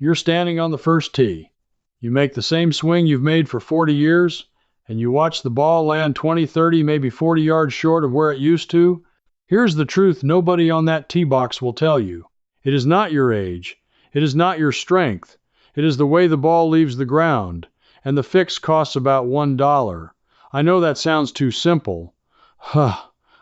You're standing on the first tee. You make the same swing you've made for 40 years, and you watch the ball land 20, 30, maybe 40 yards short of where it used to. Here's the truth nobody on that tee box will tell you. It is not your age. It is not your strength. It is the way the ball leaves the ground, and the fix costs about $1. I know that sounds too simple. Huh,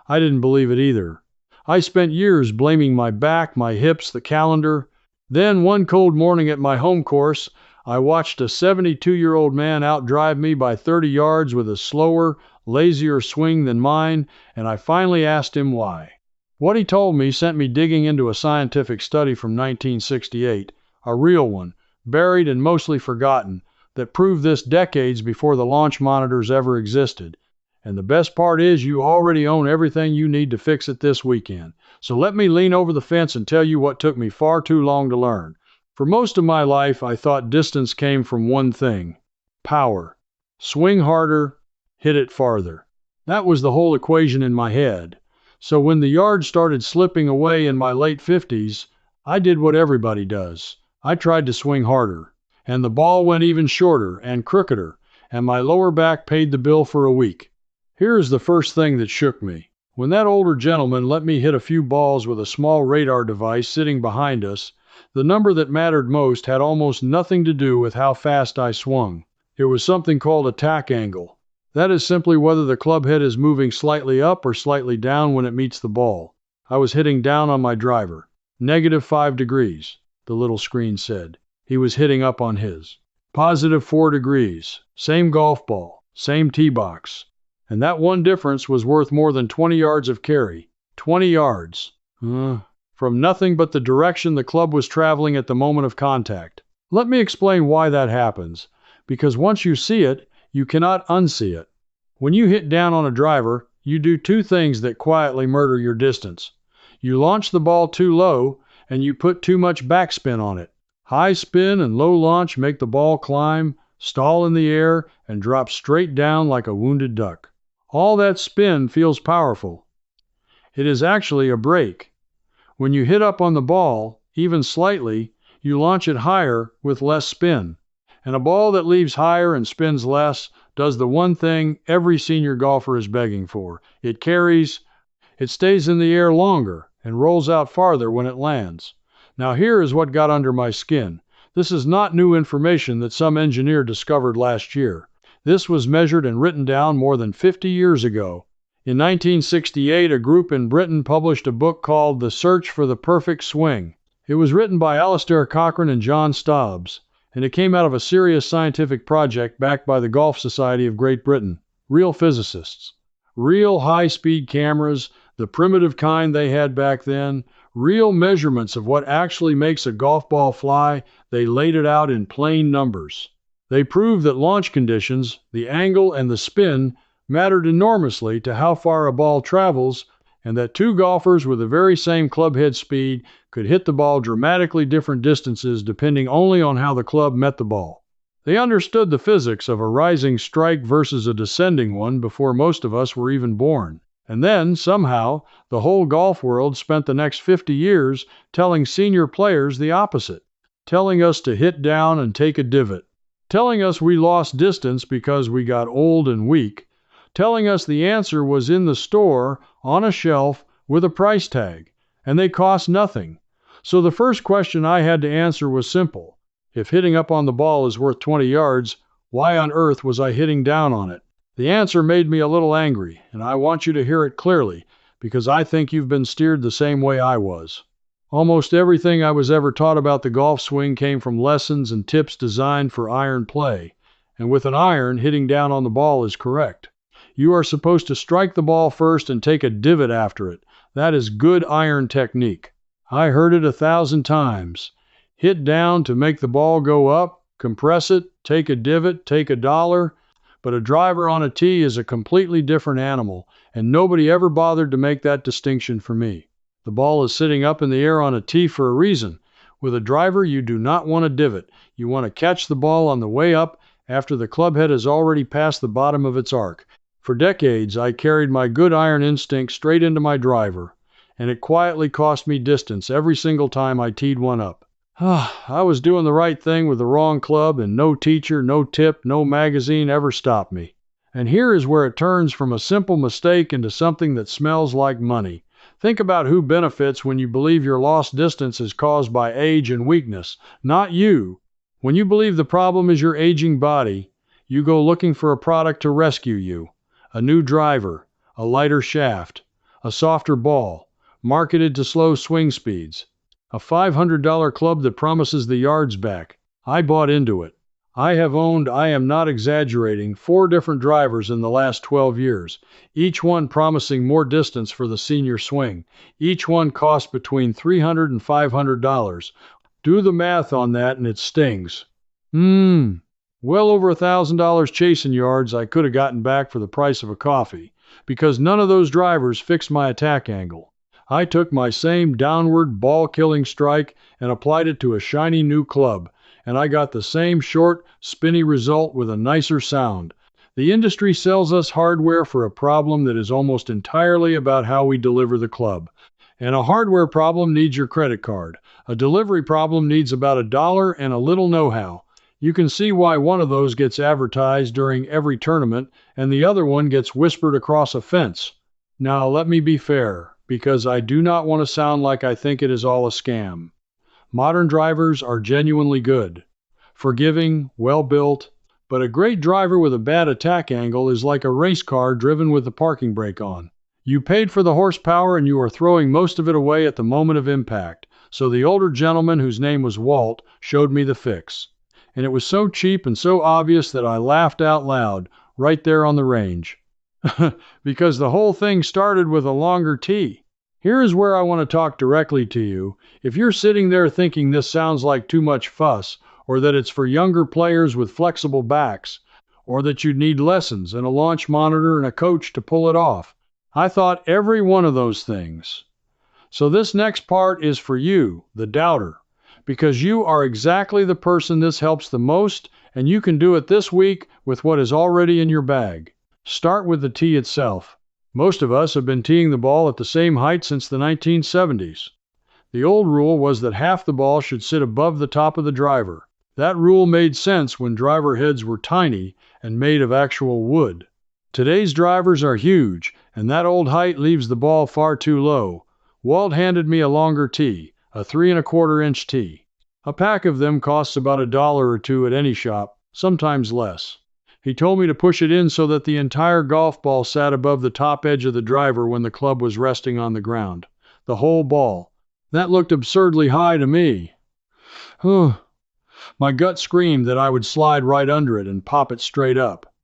I didn't believe it either. I spent years blaming my back, my hips, the calendar. Then one cold morning at my home course, I watched a 72-year-old man outdrive me by 30 yards with a slower, lazier swing than mine, and I finally asked him why. What he told me sent me digging into a scientific study from 1968, a real one, buried and mostly forgotten, that proved this decades before the launch monitors ever existed. And the best part is you already own everything you need to fix it this weekend. So let me lean over the fence and tell you what took me far too long to learn. For most of my life, I thought distance came from one thing: power. Swing harder, hit it farther. That was the whole equation in my head. So when the yards started slipping away in my late 50s, I did what everybody does. I tried to swing harder. And the ball went even shorter and crookeder, and my lower back paid the bill for a week. Here is the first thing that shook me. When that older gentleman let me hit a few balls with a small radar device sitting behind us, the number that mattered most had almost nothing to do with how fast I swung. It was something called attack angle. That is simply whether the club head is moving slightly up or slightly down when it meets the ball. I was hitting down on my driver. -5 degrees, the little screen said. He was hitting up on his. +4 degrees. Same golf ball. Same tee box. And that one difference was worth more than 20 yards of carry. 20 yards. From nothing but the direction the club was traveling at the moment of contact. Let me explain why that happens. Because once you see it, you cannot unsee it. When you hit down on a driver, you do two things that quietly murder your distance. You launch the ball too low, and you put too much backspin on it. High spin and low launch make the ball climb, stall in the air, and drop straight down like a wounded duck. All that spin feels powerful. It is actually a brake. When you hit up on the ball, even slightly, you launch it higher with less spin. And a ball that leaves higher and spins less does the one thing every senior golfer is begging for. It carries, it stays in the air longer, and rolls out farther when it lands. Now here is what got under my skin. This is not new information that some engineer discovered last year. This was measured and written down more than 50 years ago. In 1968, a group in Britain published a book called The Search for the Perfect Swing. It was written by Alistair Cochrane and John Stobbs, and it came out of a serious scientific project backed by the Golf Society of Great Britain. Real physicists. Real high-speed cameras, the primitive kind they had back then. Real measurements of what actually makes a golf ball fly. They laid it out in plain numbers. They proved that launch conditions, the angle and the spin, mattered enormously to how far a ball travels, and that two golfers with the very same club head speed could hit the ball dramatically different distances depending only on how the club met the ball. They understood the physics of a rising strike versus a descending one before most of us were even born. And then, somehow, the whole golf world spent the next 50 years telling senior players the opposite, telling us to hit down and take a divot, telling us we lost distance because we got old and weak, telling us the answer was in the store, on a shelf, with a price tag, and they cost nothing. So the first question I had to answer was simple. If hitting up on the ball is worth 20 yards, why on earth was I hitting down on it? The answer made me a little angry, and I want you to hear it clearly, because I think you've been steered the same way I was. Almost everything I was ever taught about the golf swing came from lessons and tips designed for iron play, and with an iron, hitting down on the ball is correct. You are supposed to strike the ball first and take a divot after it. That is good iron technique. I heard it 1,000 times. Hit down to make the ball go up, compress it, take a divot, take $1. But a driver on a tee is a completely different animal, and nobody ever bothered to make that distinction for me. The ball is sitting up in the air on a tee for a reason. With a driver, you do not want a divot. You want to catch the ball on the way up after the club head has already passed the bottom of its arc. For decades, I carried my good iron instinct straight into my driver, and it quietly cost me distance every single time I teed one up. I was doing the right thing with the wrong club, and no teacher, no tip, no magazine ever stopped me. And here is where it turns from a simple mistake into something that smells like money. Think about who benefits when you believe your lost distance is caused by age and weakness, not you. When you believe the problem is your aging body, you go looking for a product to rescue you. A new driver, a lighter shaft, a softer ball, marketed to slow swing speeds. A $500 club that promises the yards back. I bought into it. I have owned, I am not exaggerating, 4 different drivers in the last 12 years, each one promising more distance for the senior swing. Each one cost between $300 and $500. Do the math on that and it stings. Well over $1,000 chasing yards I could have gotten back for the price of a coffee, because none of those drivers fixed my attack angle. I took my same downward ball-killing strike and applied it to a shiny new club, and I got the same short, spinny result with a nicer sound. The industry sells us hardware for a problem that is almost entirely about how we deliver the club. And a hardware problem needs your credit card. A delivery problem needs about $1 and a little know-how. You can see why one of those gets advertised during every tournament and the other one gets whispered across a fence. Now, let me be fair, because I do not want to sound like I think it is all a scam. Modern drivers are genuinely good, forgiving, well-built, but a great driver with a bad attack angle is like a race car driven with the parking brake on. You paid for the horsepower and you are throwing most of it away at the moment of impact. So the older gentleman, whose name was Walt, showed me the fix. And it was so cheap and so obvious that I laughed out loud right there on the range. Because the whole thing started with a longer tee. Here is where I want to talk directly to you. If you're sitting there thinking this sounds like too much fuss, or that it's for younger players with flexible backs, or that you'd need lessons and a launch monitor and a coach to pull it off, I thought every one of those things. So this next part is for you, the doubter, because you are exactly the person this helps the most, and you can do it this week with what is already in your bag. Start with the tee itself. Most of us have been teeing the ball at the same height since the 1970s. The old rule was that half the ball should sit above the top of the driver. That rule made sense when driver heads were tiny and made of actual wood. Today's drivers are huge, and that old height leaves the ball far too low. Walt handed me a longer tee, a 3¼ inch tee. A pack of them costs about $1 or $2 at any shop, sometimes less. He told me to push it in so that the entire golf ball sat above the top edge of the driver when the club was resting on the ground. The whole ball. That looked absurdly high to me. My gut screamed that I would slide right under it and pop it straight up.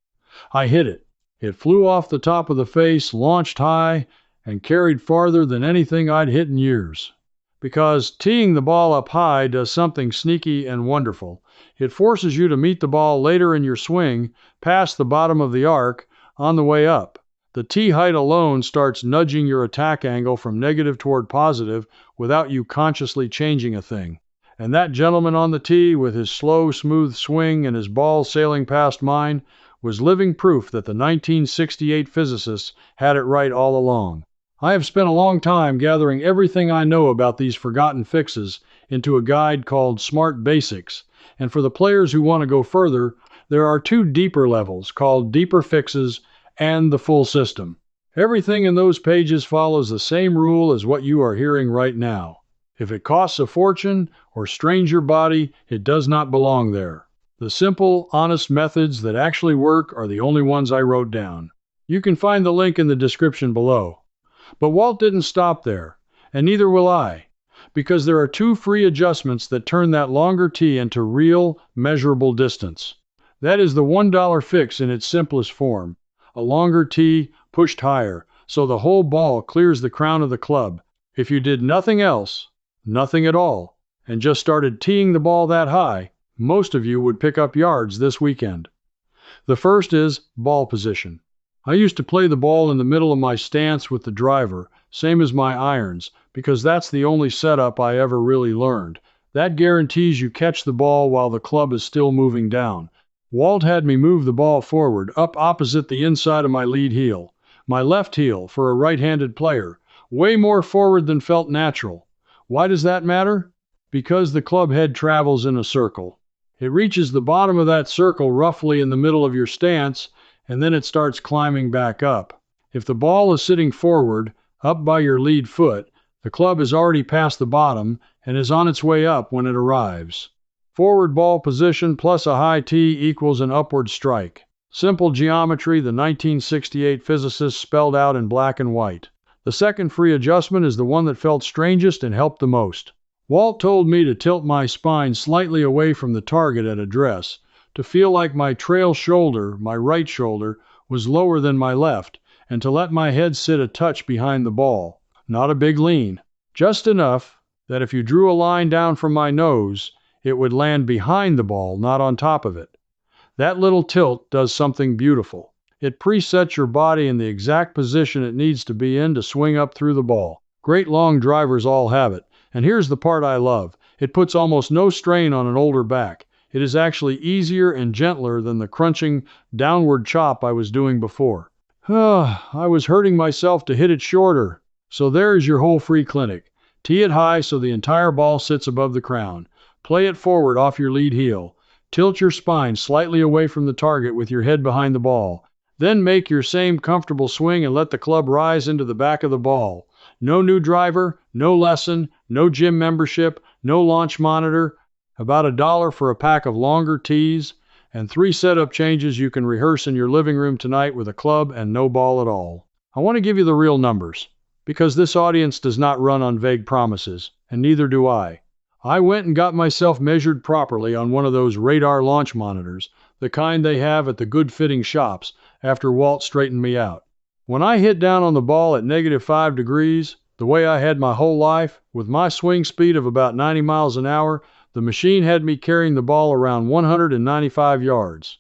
I hit it. It flew off the top of the face, launched high, and carried farther than anything I'd hit in years. Because teeing the ball up high does something sneaky and wonderful. It forces you to meet the ball later in your swing, past the bottom of the arc, on the way up. The tee height alone starts nudging your attack angle from negative toward positive without you consciously changing a thing. And that gentleman on the tee, with his slow, smooth swing and his ball sailing past mine, was living proof that the 1968 physicists had it right all along. I have spent a long time gathering everything I know about these forgotten fixes into a guide called Smart Basics, and for the players who want to go further, there are 2 deeper levels called Deeper Fixes and the Full System. Everything in those pages follows the same rule as what you are hearing right now. If it costs a fortune or strains your body, it does not belong there. The simple, honest methods that actually work are the only ones I wrote down. You can find the link in the description below. But Walt didn't stop there, and neither will I, because there are 2 free adjustments that turn that longer tee into real, measurable distance. That is the $1 fix in its simplest form. A longer tee pushed higher, so the whole ball clears the crown of the club. If you did nothing else, nothing at all, and just started teeing the ball that high, most of you would pick up yards this weekend. The first is ball position. I used to play the ball in the middle of my stance with the driver, same as my irons, because that's the only setup I ever really learned. That guarantees you catch the ball while the club is still moving down. Walt had me move the ball forward, up opposite the inside of my lead heel. My left heel, for a right-handed player, way more forward than felt natural. Why does that matter? Because the club head travels in a circle. It reaches the bottom of that circle roughly in the middle of your stance, and then it starts climbing back up. If the ball is sitting forward, up by your lead foot, the club has already passed the bottom and is on its way up when it arrives. Forward ball position plus a high tee equals an upward strike. Simple geometry the 1968 physicists spelled out in black and white. The second free adjustment is the one that felt strangest and helped the most. Walt told me to tilt my spine slightly away from the target at address, to feel like my trail shoulder, my right shoulder, was lower than my left, and to let my head sit a touch behind the ball. Not a big lean. Just enough that if you drew a line down from my nose, it would land behind the ball, not on top of it. That little tilt does something beautiful. It presets your body in the exact position it needs to be in to swing up through the ball. Great long drivers all have it. And here's the part I love. It puts almost no strain on an older back. It is actually easier and gentler than the crunching downward chop I was doing before. I was hurting myself to hit it shorter. So there's your whole free clinic. Tee it high so the entire ball sits above the crown. Play it forward off your lead heel. Tilt your spine slightly away from the target with your head behind the ball. Then make your same comfortable swing and let the club rise into the back of the ball. No new driver, no lesson, no gym membership, no launch monitor, about $1 for a pack of longer tees, and 3 setup changes you can rehearse in your living room tonight with a club and no ball at all. I want to give you the real numbers, because this audience does not run on vague promises, and neither do I. I went and got myself measured properly on one of those radar launch monitors, the kind they have at the good-fitting shops, after Walt straightened me out. When I hit down on the ball at -5 degrees, the way I had my whole life, with my swing speed of about 90 miles an hour, the machine had me carrying the ball around 195 yards.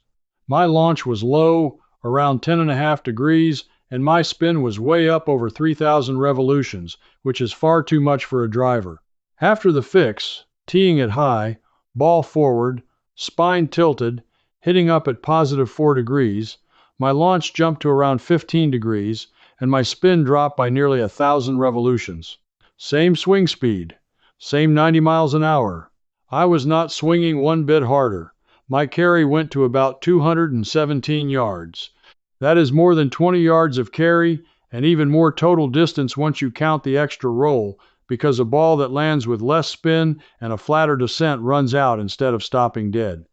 My launch was low, around 10.5 degrees, and my spin was way up over 3,000 revolutions, which is far too much for a driver. After the fix, teeing it high, ball forward, spine tilted, hitting up at +4 degrees, my launch jumped to around 15 degrees, and my spin dropped by nearly 1,000 revolutions. Same swing speed, same 90 miles an hour. I was not swinging one bit harder. My carry went to about 217 yards. That is more than 20 yards of carry, and even more total distance once you count the extra roll, because a ball that lands with less spin and a flatter descent runs out instead of stopping dead.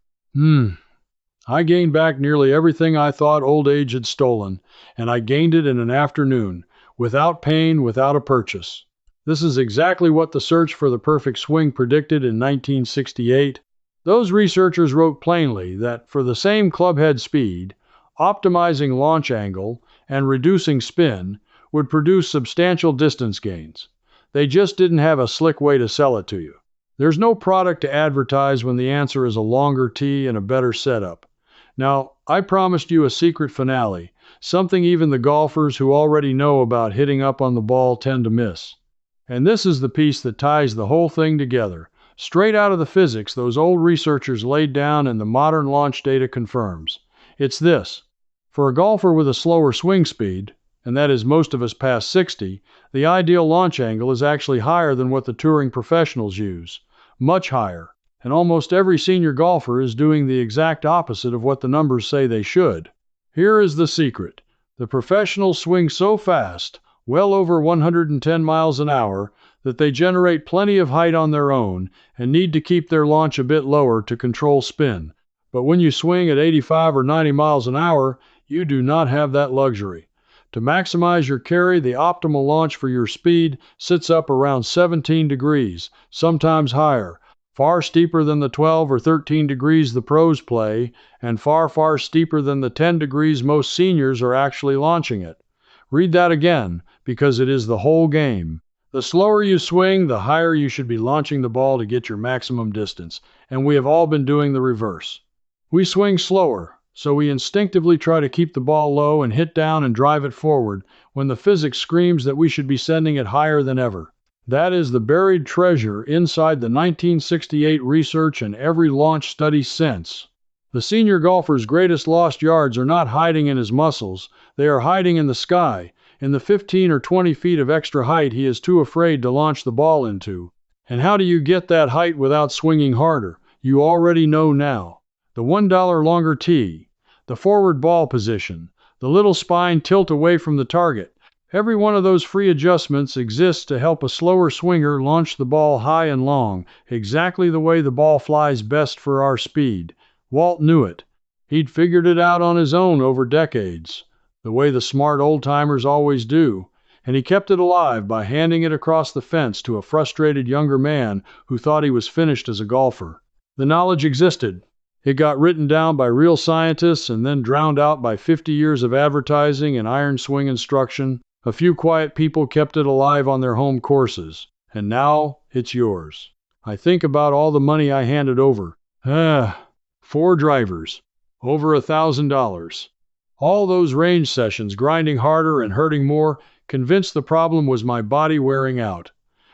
I gained back nearly everything I thought old age had stolen, and I gained it in an afternoon, without pain, without a purchase. This is exactly what the search for the perfect swing predicted in 1968. Those researchers wrote plainly that for the same clubhead speed, optimizing launch angle and reducing spin would produce substantial distance gains. They just didn't have a slick way to sell it to you. There's no product to advertise when the answer is a longer tee and a better setup. Now, I promised you a secret finale, something even the golfers who already know about hitting up on the ball tend to miss. And this is the piece that ties the whole thing together. Straight out of the physics those old researchers laid down and the modern launch data confirms. It's this. For a golfer with a slower swing speed, and that is most of us past 60, the ideal launch angle is actually higher than what the touring professionals use. Much higher. And almost every senior golfer is doing the exact opposite of what the numbers say they should. Here is the secret. The professionals swing so fast, well over 110 miles an hour, that they generate plenty of height on their own and need to keep their launch a bit lower to control spin. But when you swing at 85 or 90 miles an hour, you do not have that luxury. To maximize your carry, the optimal launch for your speed sits up around 17 degrees, sometimes higher, far steeper than the 12 or 13 degrees the pros play, and far, far steeper than the 10 degrees most seniors are actually launching it. Read that again, because it is the whole game. The slower you swing, the higher you should be launching the ball to get your maximum distance, and we have all been doing the reverse. We swing slower, so we instinctively try to keep the ball low and hit down and drive it forward, when the physics screams that we should be sending it higher than ever. That is the buried treasure inside the 1968 research and every launch study since. The senior golfer's greatest lost yards are not hiding in his muscles, they are hiding in the sky, in the 15 or 20 feet of extra height he is too afraid to launch the ball into. And how do you get that height without swinging harder? You already know now. The $1 longer tee, the forward ball position, the little spine tilt away from the target. Every one of those free adjustments exists to help a slower swinger launch the ball high and long, exactly the way the ball flies best for our speed. Walt knew it. He'd figured it out on his own over decades, the way the smart old-timers always do, and he kept it alive by handing it across the fence to a frustrated younger man who thought he was finished as a golfer. The knowledge existed. It got written down by real scientists and then drowned out by 50 years of advertising and iron swing instruction. A few quiet people kept it alive on their home courses, and now it's yours. I think about all the money I handed over. 4 drivers. Over $1,000. All those range sessions, grinding harder and hurting more, convinced the problem was my body wearing out,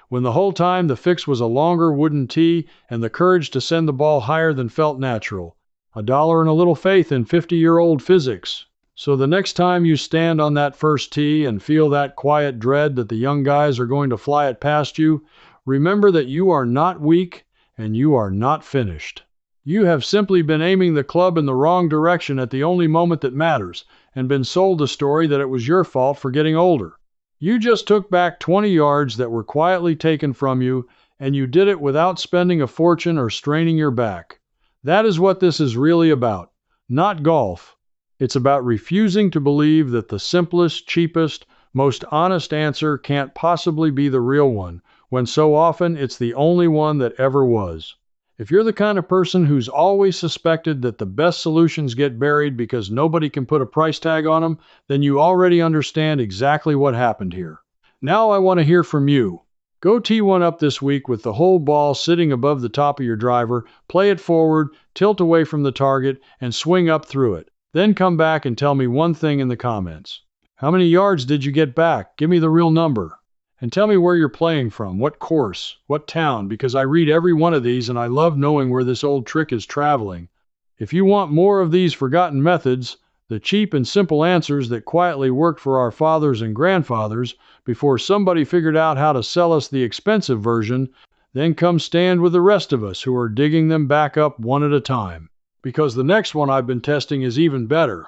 when the whole time the fix was a longer wooden tee and the courage to send the ball higher than felt natural. $1 and a little faith in 50-year-old physics. So the next time you stand on that first tee and feel that quiet dread that the young guys are going to fly it past you, remember that you are not weak and you are not finished. You have simply been aiming the club in the wrong direction at the only moment that matters, and been sold the story that it was your fault for getting older. You just took back 20 yards that were quietly taken from you, and you did it without spending a fortune or straining your back. That is what this is really about. Not golf. It's about refusing to believe that the simplest, cheapest, most honest answer can't possibly be the real one, when so often it's the only one that ever was. If you're the kind of person who's always suspected that the best solutions get buried because nobody can put a price tag on them, then you already understand exactly what happened here. Now I want to hear from you. Go tee one up this week with the whole ball sitting above the top of your driver, play it forward, tilt away from the target, and swing up through it. Then come back and tell me one thing in the comments. How many yards did you get back? Give me the real number. And tell me where you're playing from, what course, what town, because I read every one of these and I love knowing where this old trick is traveling. If you want more of these forgotten methods, the cheap and simple answers that quietly worked for our fathers and grandfathers before somebody figured out how to sell us the expensive version, then come stand with the rest of us who are digging them back up one at a time. Because the next one I've been testing is even better.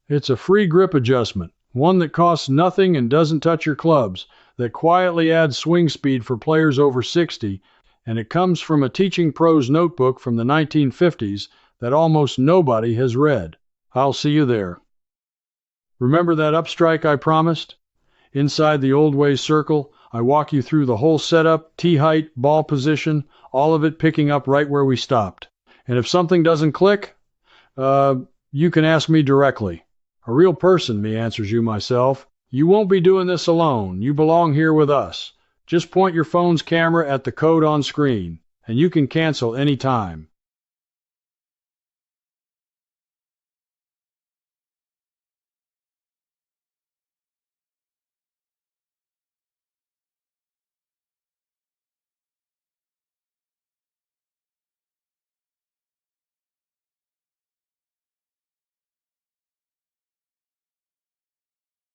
It's a free grip adjustment. One that costs nothing and doesn't touch your clubs, that quietly adds swing speed for players over 60, and it comes from a Teaching Pros notebook from the 1950s that almost nobody has read. I'll see you there. Remember that upstrike I promised? Inside the old ways circle, I walk you through the whole setup, tee height, ball position, all of it picking up right where we stopped. And if something doesn't click, you can ask me directly. A real person, me answers you myself. You won't be doing this alone. You belong here with us. Just point your phone's camera at the code on screen, and you can cancel any time.